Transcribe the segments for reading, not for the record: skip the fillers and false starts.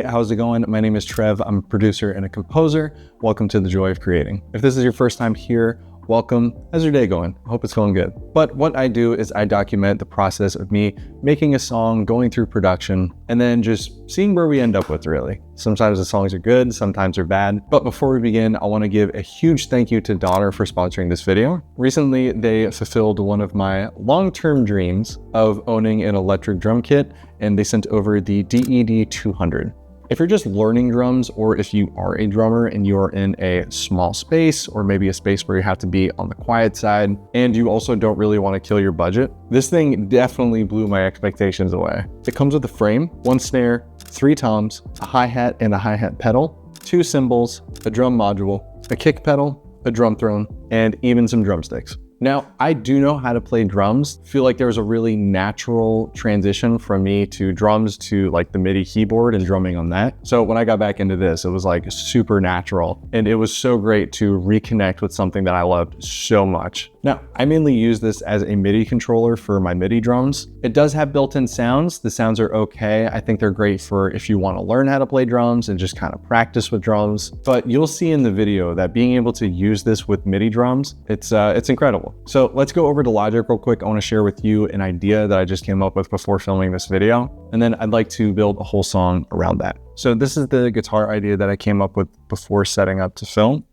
Hey, how's it going? My name is Trev. I'm a producer and a composer. Welcome to The Joy of Creating. If this is your first time here, welcome. How's your day going? I hope it's going good. But what I do is I document the process of me making a song, going through production, and then just seeing where we end up with, really. Sometimes the songs are good, sometimes they're bad. But before we begin, I want to give a huge thank you to Donner for sponsoring this video. Recently, they fulfilled one of my long-term dreams of owning an electric drum kit, and they sent over the DED 200. If you're just learning drums, or if you are a drummer and you're in a small space, or maybe a space where you have to be on the quiet side, and you also don't really want to kill your budget, this thing definitely blew my expectations away. It comes with a frame, one snare, 3 toms, a hi-hat and a hi-hat pedal, 2 cymbals, a drum module, a kick pedal, a drum throne, and even some drumsticks. Now, I do know how to play drums. I feel like there was a really natural transition from me to drums to like the MIDI keyboard and drumming on that. So when I got back into this, it was like super natural. And it was so great to reconnect with something that I loved so much. Now, I mainly use this as a MIDI controller for my MIDI drums. It does have built-in sounds. The sounds are okay. I think they're great for if you want to learn how to play drums and just kind of practice with drums. But you'll see in the video that being able to use this with MIDI drums, it's incredible. So let's go over to Logic real quick. I want to share with you an idea that I just came up with before filming this video. And then I'd like to build a whole song around that. So this is the guitar idea that I came up with before setting up to film.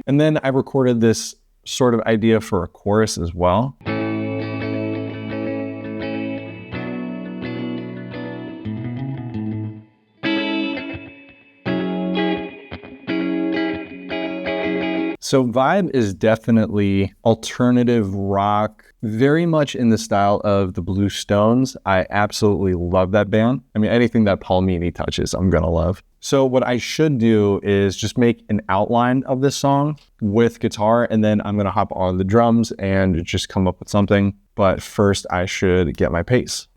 And then I recorded this sort of idea for a chorus as well. So Vibe is definitely alternative rock, very much in the style of the Blue Stones. I absolutely love that band. I mean, anything that Paul Meany touches, I'm gonna love. So what I should do is just make an outline of this song with guitar, and then I'm gonna hop on the drums and just come up with something. But first I should get my pace.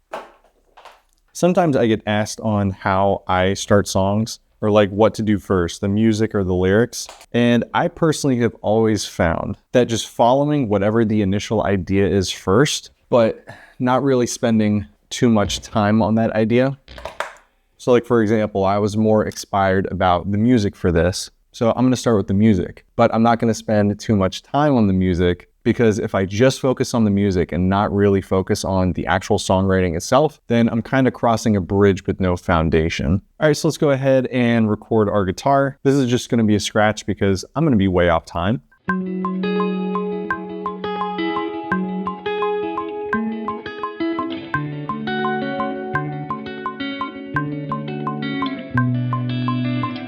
Sometimes I get asked on how I start songs, or like what to do first, the music or the lyrics. And I personally have always found that just following whatever the initial idea is first, but not really spending too much time on that idea. So like, for example, I was more inspired about the music for this. So I'm gonna start with the music, but I'm not gonna spend too much time on the music, because if I just focus on the music and not really focus on the actual songwriting itself, then I'm kind of crossing a bridge with no foundation. All right, so let's go ahead and record our guitar. This is just gonna be a scratch because I'm gonna be way off time.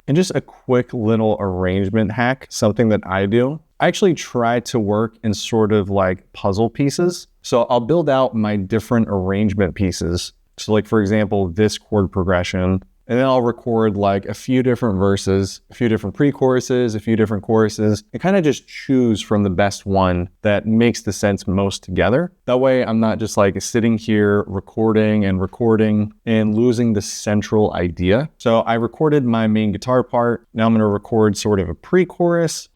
And just a quick little arrangement hack, something that I do. I actually try to work in sort of like puzzle pieces. So I'll build out my different arrangement pieces. So like, for example, this chord progression, and then I'll record like a few different verses, a few different pre-choruses, a few different choruses, and kind of just choose from the best one that makes the sense most together. That way I'm not just like sitting here recording and losing the central idea. So I recorded my main guitar part. Now I'm gonna record sort of a pre-chorus.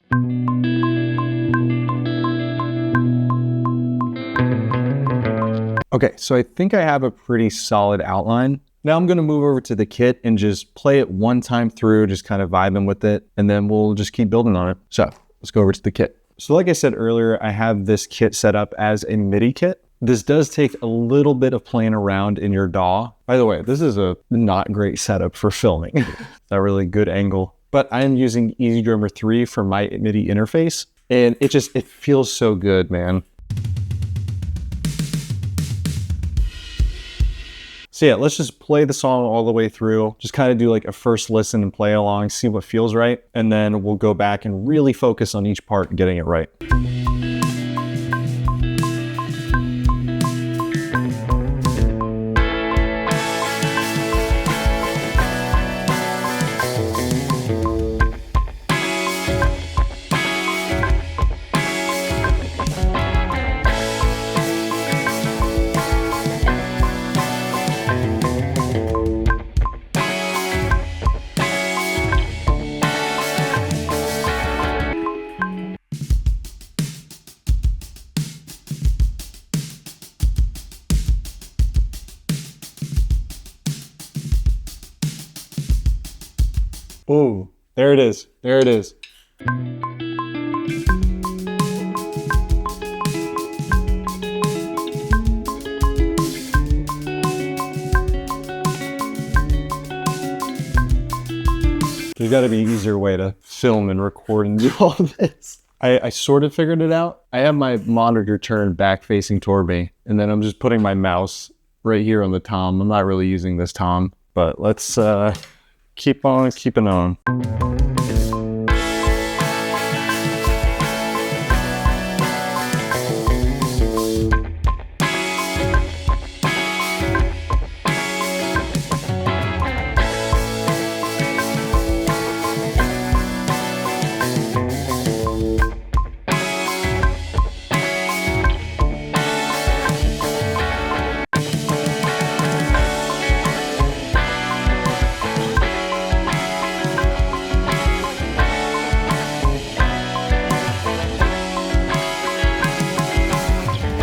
Okay, so I think I have a pretty solid outline. Now I'm gonna move over to the kit and just play it one time through, just kind of vibing with it, and then we'll just keep building on it. So let's go over to the kit. So like I said earlier, I have this kit set up as a MIDI kit. This does take a little bit of playing around in your DAW. By the way, this is a not great setup for filming. Not really good angle, but I am using EasyDrummer 3 for my MIDI interface, and it feels so good, man. So yeah, let's just play the song all the way through. Just kind of do like a first listen and play along, see what feels right. And then we'll go back and really focus on each part and getting it right. Ooh, there it is. There it is. There's got to be an easier way to film and record and do all this. I sort of figured it out. I have my monitor turned back facing toward me, and then I'm just putting my mouse right here on the tom. I'm not really using this tom, but let's keep on keeping on.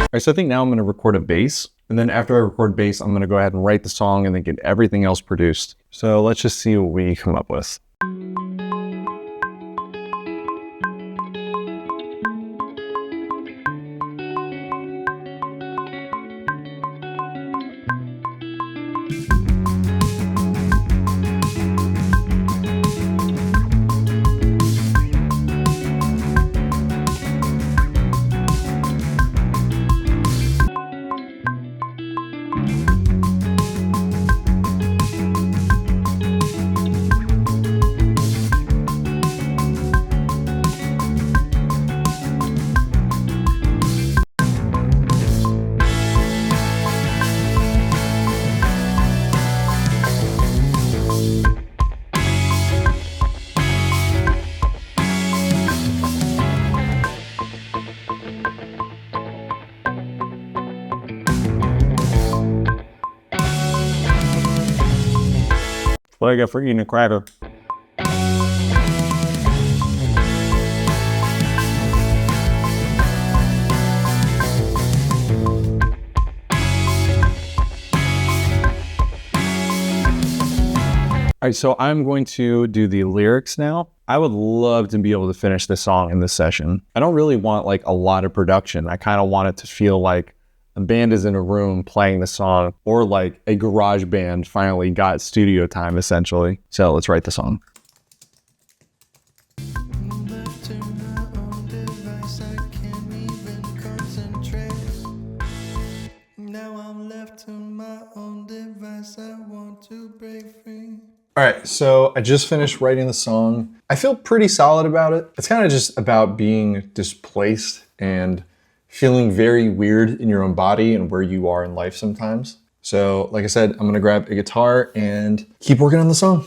All right, so I think now I'm gonna record a bass, and then after I record bass, I'm gonna go ahead and write the song and then get everything else produced. So let's just see what we come up with. What I got for eating a cracker. All right, so I'm going to do the lyrics now. I would love to be able to finish this song in this session. I don't really want like a lot of production. I kind of want it to feel like a band is in a room playing the song, or like a garage band finally got studio time, essentially. So let's write the song. All right, so I just finished writing the song. I feel pretty solid about it. It's kind of just about being displaced and feeling very weird in your own body and where you are in life sometimes. So like I said, I'm gonna grab a guitar and keep working on the song.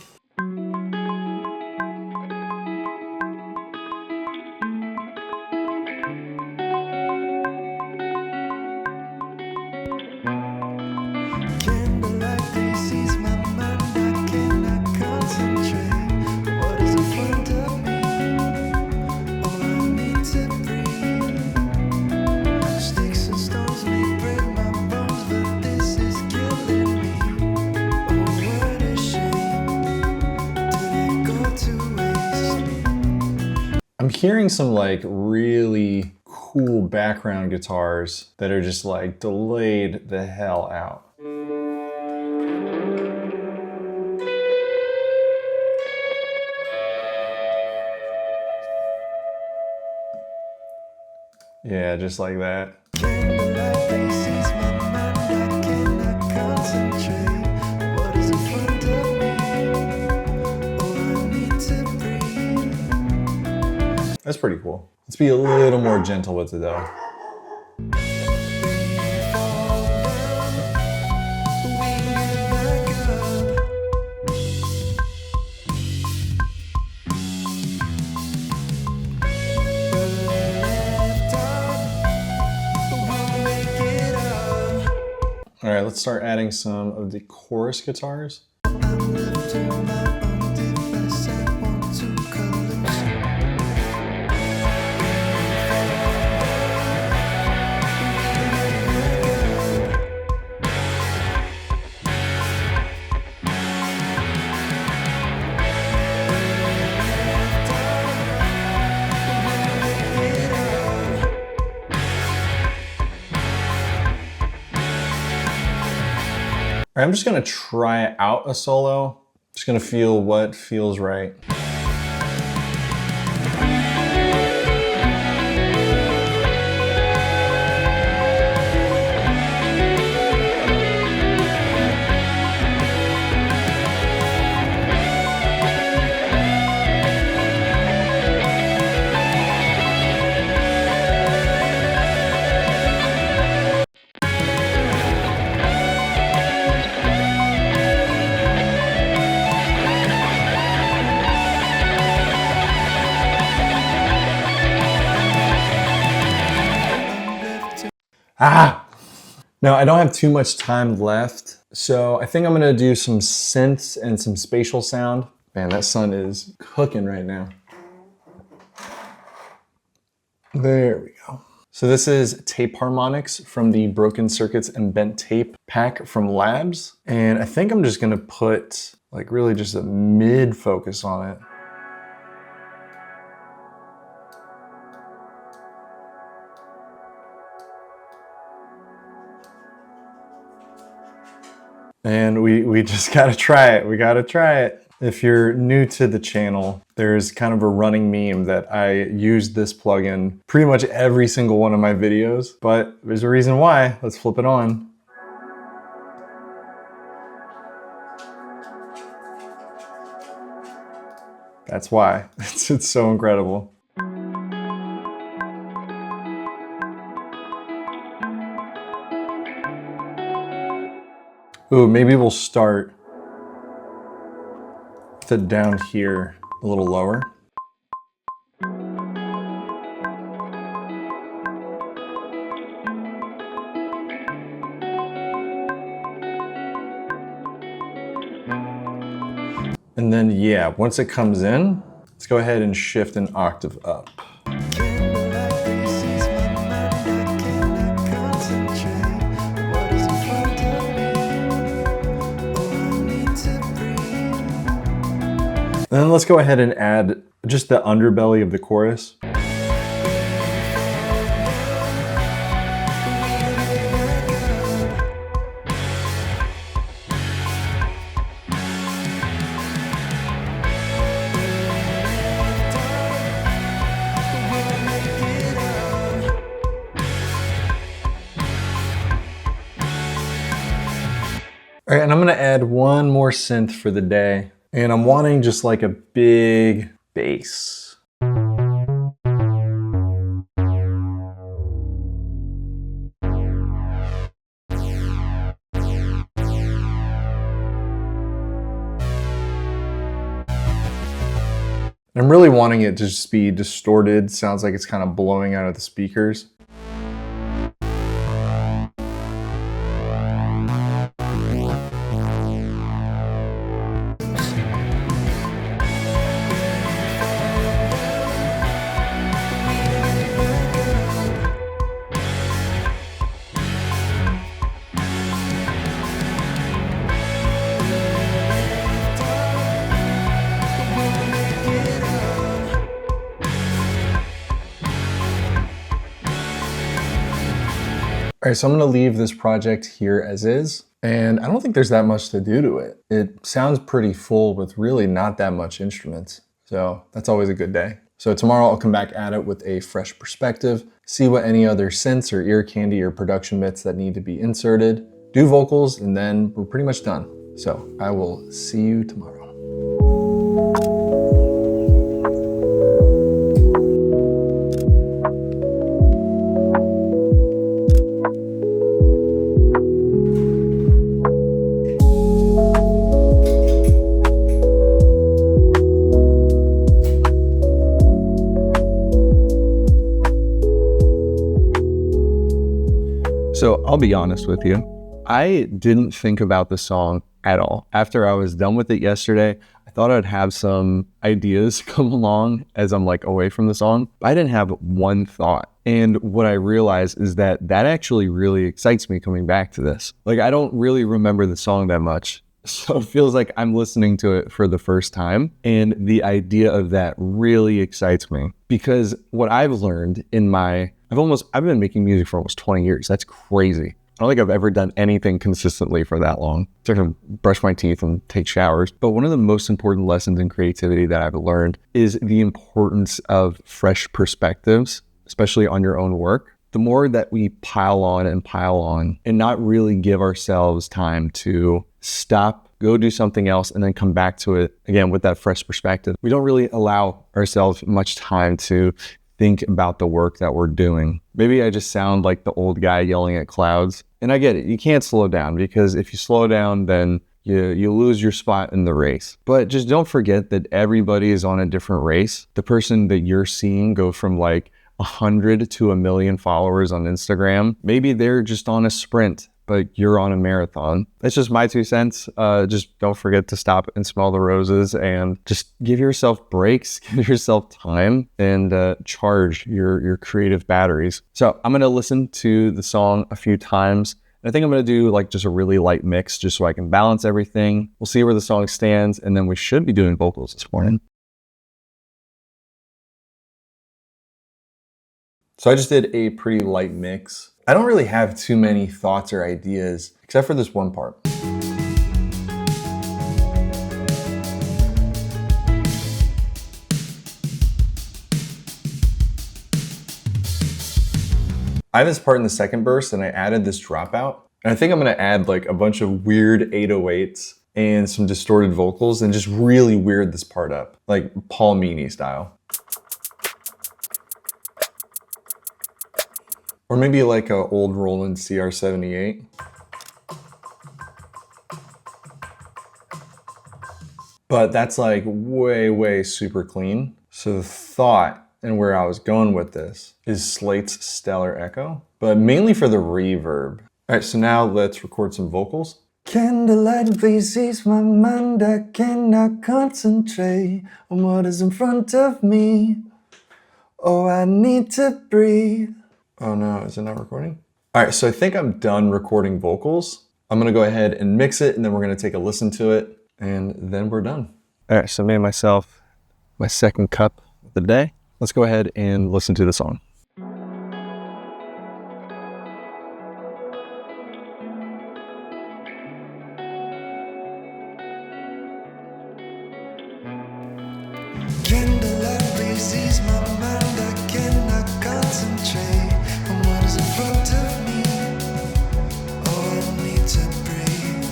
I'm hearing some like really cool background guitars that are just like delayed the hell out. Yeah, just like that. That's pretty cool. Let's be a little more gentle with it though. All right, let's start adding some of the chorus guitars. right, I'm just gonna try out a solo. Just gonna feel what feels right. Now I don't have too much time left, so I think I'm gonna do some synths and some spatial sound. Man, that sun is cooking right now. There we go. So this is tape harmonics from the Broken Circuits and Bent Tape pack from Labs. And I think I'm just gonna put like really just a mid focus on it. And we just gotta try it. We gotta try it. If you're new to the channel, there's kind of a running meme that I use this plugin pretty much every single one of my videos, but there's a reason why. Let's flip it on. That's why. It's so incredible. Ooh, maybe we'll start to down here a little lower. And then, yeah, once it comes in, let's go ahead and shift an octave up. And then let's go ahead and add just the underbelly of the chorus. All right, and I'm gonna add one more synth for the day. And I'm wanting just like a big bass. I'm really wanting it to just be distorted. Sounds like it's kind of blowing out of the speakers. All right, so I'm gonna leave this project here as is, and I don't think there's that much to do to it. It sounds pretty full with really not that much instruments, so that's always a good day. So tomorrow I'll come back at it with a fresh perspective, see what any other synths or ear candy or production bits that need to be inserted, do vocals, and then we're pretty much done. So I will see you tomorrow. So I'll be honest with you, I didn't think about the song at all. After I was done with it yesterday, I thought I'd have some ideas come along as I'm like away from the song. I didn't have one thought. And what I realized is that that actually really excites me coming back to this. Like, I don't really remember the song that much. So it feels like I'm listening to it for the first time. And the idea of that really excites me, because what I've learned in my, I've been making music for almost 20 years. That's crazy. I don't think I've ever done anything consistently for that long. So I can brush my teeth and take showers. But one of the most important lessons in creativity that I've learned is the importance of fresh perspectives, especially on your own work. The more that we pile on and not really give ourselves time to stop, go do something else, and then come back to it again with that fresh perspective, we don't really allow ourselves much time to think about the work that we're doing. Maybe I just sound like the old guy yelling at clouds. And I get it. You can't slow down, because if you slow down, then you lose your spot in the race. But just don't forget that everybody is on a different race. The person that you're seeing go from like 100 to 1 million followers on Instagram, maybe they're just on a sprint, but you're on a marathon. That's just my 2 cents. Just don't forget to stop and smell the roses, and just give yourself breaks, give yourself time, and charge your creative batteries. So I'm gonna listen to the song a few times. I think I'm gonna do like just a really light mix just so I can balance everything. We'll see where the song stands, and then we should be doing vocals this morning. So I just did a pretty light mix. I don't really have too many thoughts or ideas, except for this one part. I have this part in the second verse, and I added this dropout. And I think I'm gonna add like a bunch of weird 808s and some distorted vocals and just really weird this part up, like Paul Meany style. Or maybe like a old Roland CR78. But that's like way super clean. So the thought and where I was going with this is Slate's Stellar Echo, but mainly for the reverb. All right, so now let's record some vocals. Candlelight please ease my mind, I cannot concentrate on what is in front of me. Oh, I need to breathe. Oh no, is it not recording? All right, so I think I'm done recording vocals. I'm gonna go ahead and mix it, and then we're gonna take a listen to it, and then we're done. All right, so I made myself my second cup of the day. Let's go ahead and listen to the song. Candlelight please ease my mind, I cannot concentrate on what is in front of me. Oh, I need to breathe.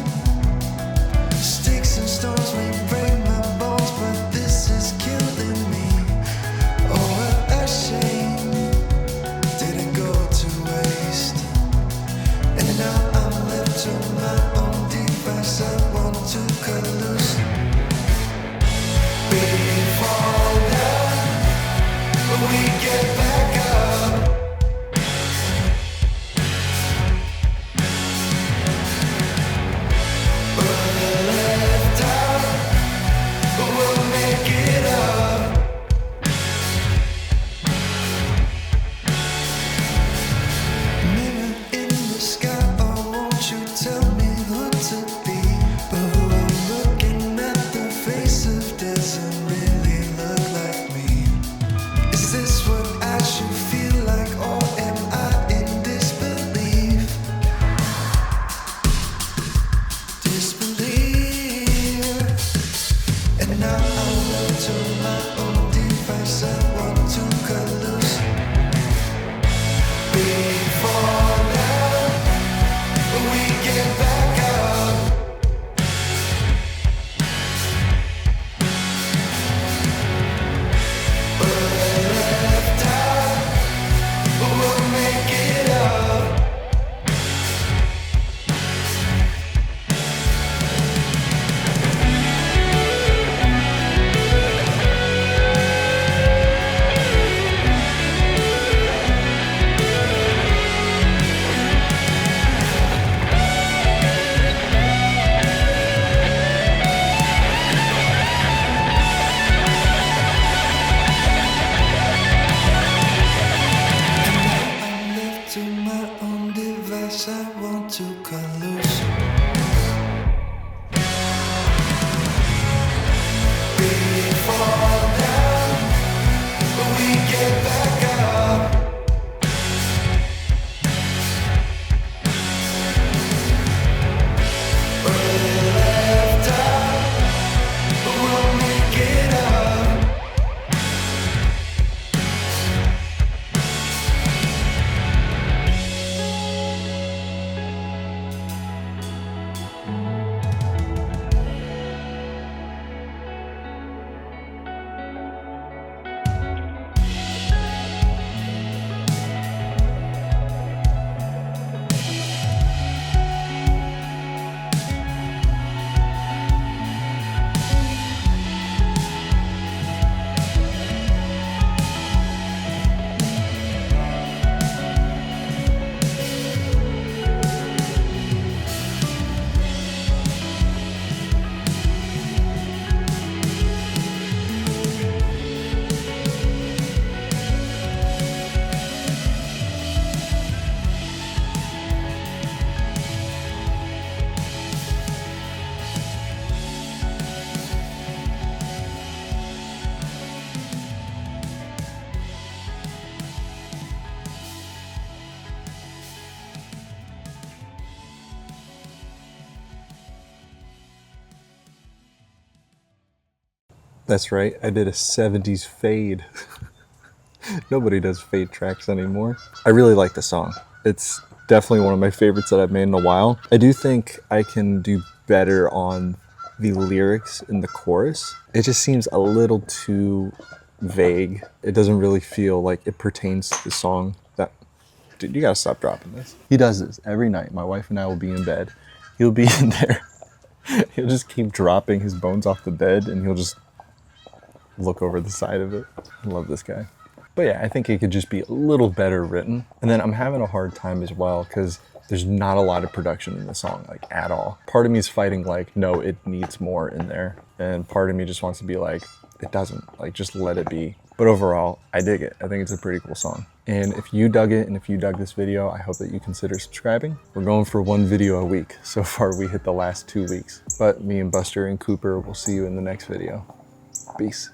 Sticks and stones may break my bones, but this is killing me. Oh, what a shame, didn't go to waste. And now I'm left to my own device, I want to cut loose. Fall down, but we get back up. We're left out, but we'll make it up. Mirror in the sky, oh won't you tell me who to be? But who I'm looking at, the face of doesn't really look like me. Is this what I should feel like, or am I in disbelief? Disbelief. And now I'm left to my own device, I want to cut loose. We fall down, but we get back up. We're left out, but we'll make it up. I'm left to my own device, I want to cut loose. We fall down, but we get back up. That's right, I did a 70s fade. Nobody does fade tracks anymore. I really like the song. It's definitely one of my favorites that I've made in a while. I do think I can do better on the lyrics in the chorus. It just seems a little too vague. It doesn't really feel like it pertains to the song. Dude, you gotta stop dropping this. He does this every night. My wife and I will be in bed. He'll be in there. He'll just keep dropping his bones off the bed and he'll just look over the side of it. I love this guy. But yeah, I think it could just be a little better written. And then I'm having a hard time as well because there's not a lot of production in the song, like at all. Part of me is fighting like, no, it needs more in there. And part of me just wants to be like, it doesn't, like just let it be. But overall, I dig it. I think it's a pretty cool song. And if you dug it and if you dug this video, I hope that you consider subscribing. We're going for 1 video a week. So far, we hit the last 2 weeks. But me and Buster and Cooper will see you in the next video. Peace.